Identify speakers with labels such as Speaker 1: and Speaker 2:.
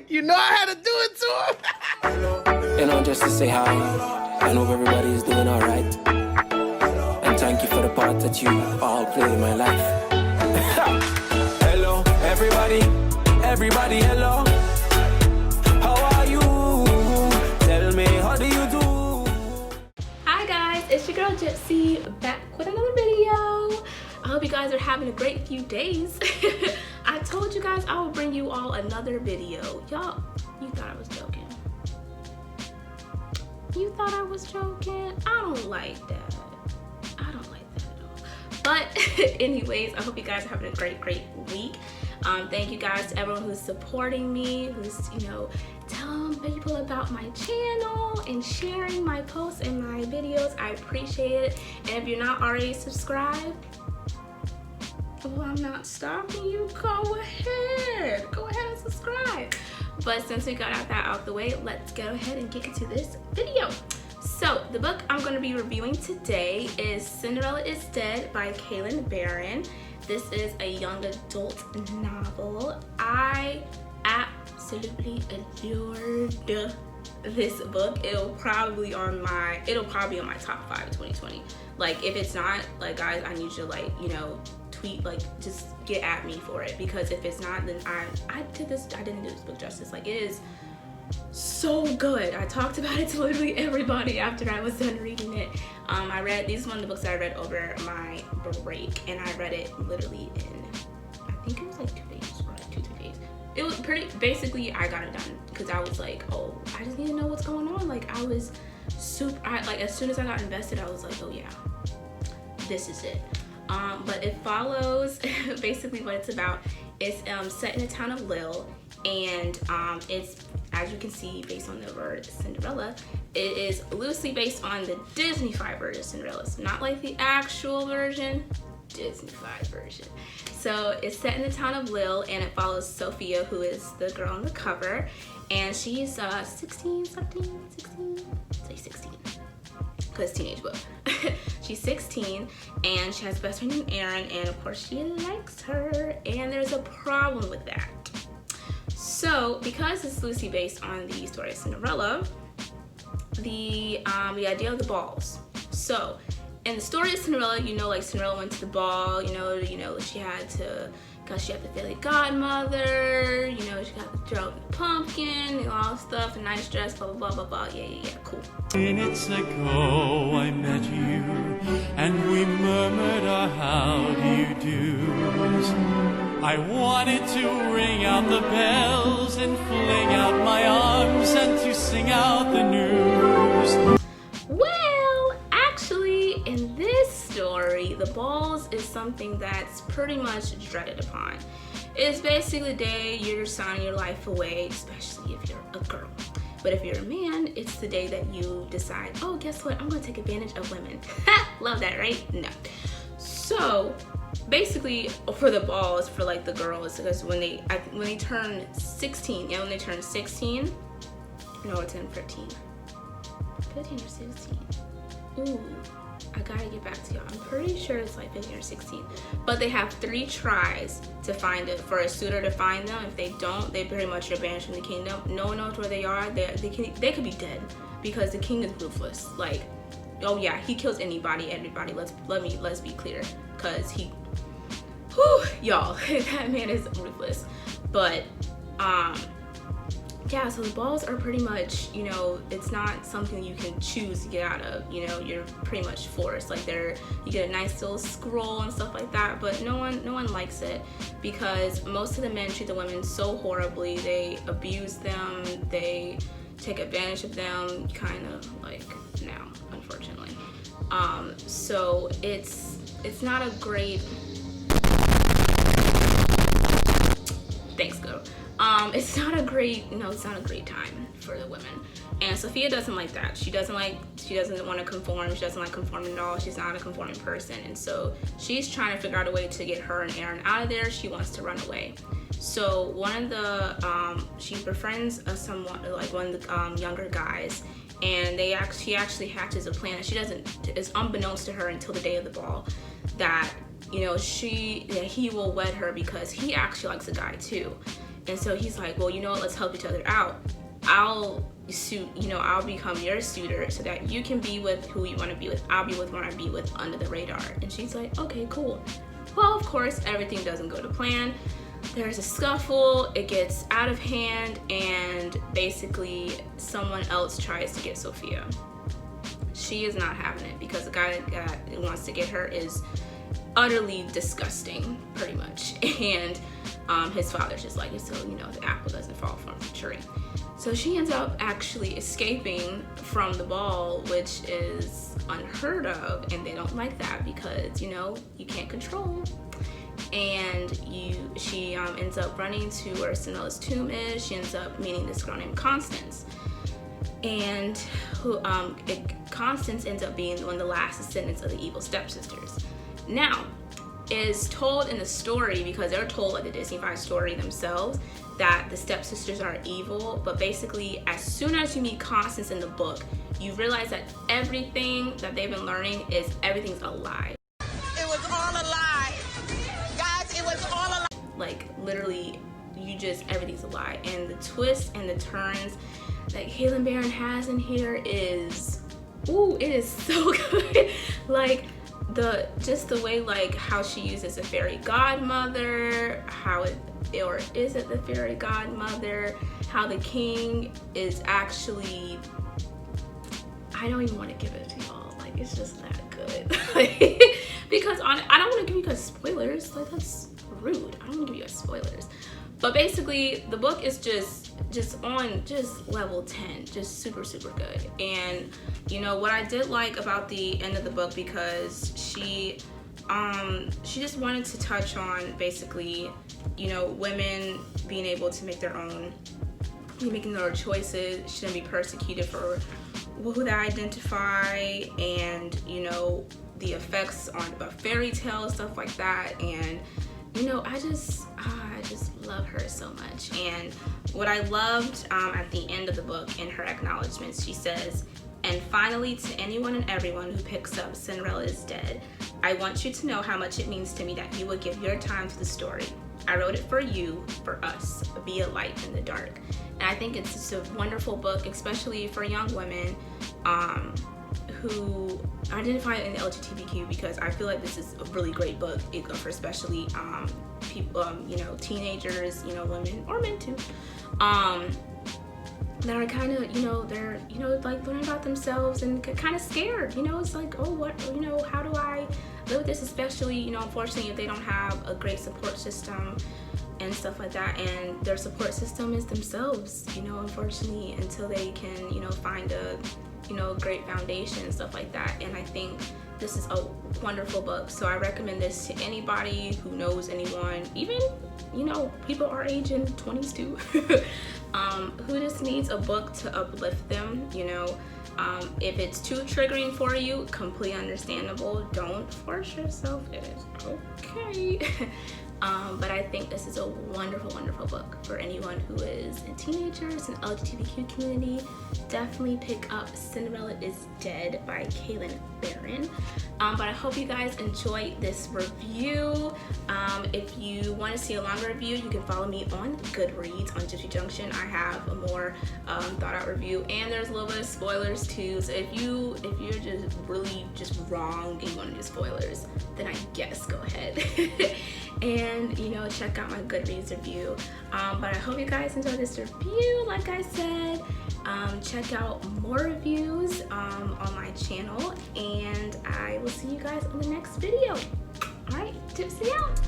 Speaker 1: You know I had to do it to him.
Speaker 2: You know, just to say hi. I hope everybody is doing alright. And thank you for the part that you all played in my life. Hello, everybody. Everybody, hello. How are you? Tell me, how do you do?
Speaker 3: Hi guys, it's your girl Gypsy back with another video. I hope you guys are having a great few days. I told you guys I would bring you all another video. Y'all, you thought I was joking. You thought I was joking? I don't like that. I don't like that at all. But anyways, I hope you guys are having a great week. Thank you guys to everyone who's supporting me, who's, you know, telling people about my channel and sharing my posts and my videos. I appreciate it. And if you're not already subscribed, well, I'm not stopping you. Go ahead and subscribe. But since we got that out the way, let's go ahead and get into this video. So the book I'm going to be reviewing today is Cinderella is Dead by Kaylin Barron. This is a young adult novel. I absolutely adored this book. It'll probably be on my top 5 2020. Like, if it's not, like, guys, I need you to, like, you know, tweet, like, just get at me for it, because if it's not, then I didn't do this book justice. Like, it is so good. I talked about it to literally everybody after I was done reading it. This is one of the books that I read over my break, and I read it literally in, I think it was like 2 days, or like 2-3 days. It was basically I got it done because I was like, oh, I just need to know what's going on. Like, I was like, as soon as I got invested, I was like, oh yeah, this is it. But it follows basically what it's about. It's set in the town of Lille, and it's, as you can see based on the word Cinderella, it is loosely based on the Disney-fied version of Cinderella. So not like the actual version, Disney-fied version. So it's set in the town of Lille, and it follows Sophia, who is the girl on the cover, and she's 16, say 16, because teenage book. She's 16, and she has a best friend named Erin, and of course she likes her, and there's a problem with that. So because it's loosely based on the story of Cinderella, the idea of the balls. So in the story of Cinderella, you know, like, Cinderella went to the ball, you know, she had the fairy godmother, you know, she got the girl with the pumpkin, and all stuff, a nice dress, blah blah blah blah blah. Yeah, cool.
Speaker 4: Minutes ago I met you, and we murmured our how do you do's. I wanted to ring out the bells and fling out my arms and to sing out the news.
Speaker 3: Well, actually, in this story, the balls is something that's pretty much dreaded upon. It's basically the day you're signing your life away, especially if you're a girl. But if you're a man, it's the day that you decide, oh, guess what? I'm gonna take advantage of women. Love that, right? No. So basically, for the balls, for like the girls, because when they turn 16, yeah, when they turn 16, no, it's in 15 or 16. Ooh, I gotta get back to y'all. I'm pretty sure it's like 15 or 16. But they have 3 tries to find it, for a suitor to find them. If they don't, they pretty much are banished from the kingdom. No one knows where they are. They could be dead, because the king is ruthless. Like, oh yeah, he kills anybody, everybody. Let's be clear, because he, whew, y'all, that man is ruthless. But yeah, so the balls are pretty much, you know, it's not something you can choose to get out of. You know, you're pretty much forced. Like, you get a nice little scroll and stuff like that, but no one likes it, because most of the men treat the women so horribly. They abuse them, they take advantage of them, kind of like now, unfortunately. So it's not a great, thanks, girl. It's not a great time for the women. And Sophia doesn't like that. She doesn't want to conform. She doesn't like conforming at all. She's not a conforming person. And so she's trying to figure out a way to get her and Erin out of there. She wants to run away. So one of the, she befriends one of the younger guys, and she actually hatches a plan that it's unbeknownst to her until the day of the ball, that you know, he will wed her because he actually likes a guy too. And so he's like, well, you know what, let's help each other out. I'll become your suitor so that you can be with who you want to be with. I'll be with who I want to be with under the radar. And she's like, okay, cool. Well, of course, everything doesn't go to plan. There's a scuffle, it gets out of hand, and basically someone else tries to get Sophia. She is not having it because the guy that wants to get her is utterly disgusting, pretty much. And his father's just like, so, you know, the apple doesn't fall from the tree. So she ends up actually escaping from the ball, which is unheard of, and they don't like that because, you know, you can't control. And she ends up running to where Cinderella's tomb is. She ends up meeting this girl named Constance. And Constance ends up being one of the last descendants of the evil stepsisters. Now, it is told in the story, because they're told like the Disney-fied story themselves, that the stepsisters are evil, but basically as soon as you meet Constance in the book, you realize that everything that they've been learning is everything's a lie.
Speaker 1: It was all a lie. Guys, it was all a lie.
Speaker 3: Like literally, everything's a lie. And the twists and the turns that Kailyn Barron has in here is, ooh, it is so good. Like just the way, like how she uses a fairy godmother, or is it the fairy godmother, how the king is actually, I don't even want to give it to y'all, like it's just that good. Because I don't want to give you guys spoilers, like that's rude. I don't want to give you guys spoilers. But basically the book is just on level 10, just super good. And you know what I did like about the end of the book, because she just wanted to touch on basically, you know, women being able to make their own, making their own choices, shouldn't be persecuted for who they identify, and you know, the effects on fairy tales, stuff like that. And you know, I just love her so much. And what I loved at the end of the book, in her acknowledgments, she says, and finally, to anyone and everyone who picks up Cinderella is Dead, I want you to know how much it means to me that you would give your time to the story. I wrote it for you, for us. Be a light in the dark. And I think it's just a wonderful book, especially for young women who identify in the LGBTQ, because I feel like this is a really great book for especially people, you know, teenagers, you know, women or men too, that are kind of, you know, they're, you know, like learning about themselves and kind of scared, you know. It's like, oh, what, you know, how do I live with this, especially, you know, unfortunately, if they don't have a great support system and stuff like that, and their support system is themselves, you know, unfortunately, until they can, you know, find a, you know, great foundation and stuff like that. And I think this is a wonderful book, so I recommend this to anybody who knows anyone, even, you know, people our age in 20s too, who just needs a book to uplift them, you know. If it's too triggering for you, completely understandable. Don't force yourself, it is okay. But I think this is a wonderful book for anyone who is a teenager, it's an LGBTQ community. Definitely pick up Cinderella is Dead by Kailyn Barron. But I hope you guys enjoyed this review. If you want to see a longer review, you can follow me on Goodreads on Gypsy Junction. I have a more thought out review, and there's a little bit of spoilers too. So if you're just really just wrong and you want to do spoilers, then I guess go ahead and, you know, check out my Goodreads review. But I hope you guys enjoyed this review. Like I said, check out more reviews on my channel, and I will see you guys on the next video. All right, Gypsy out.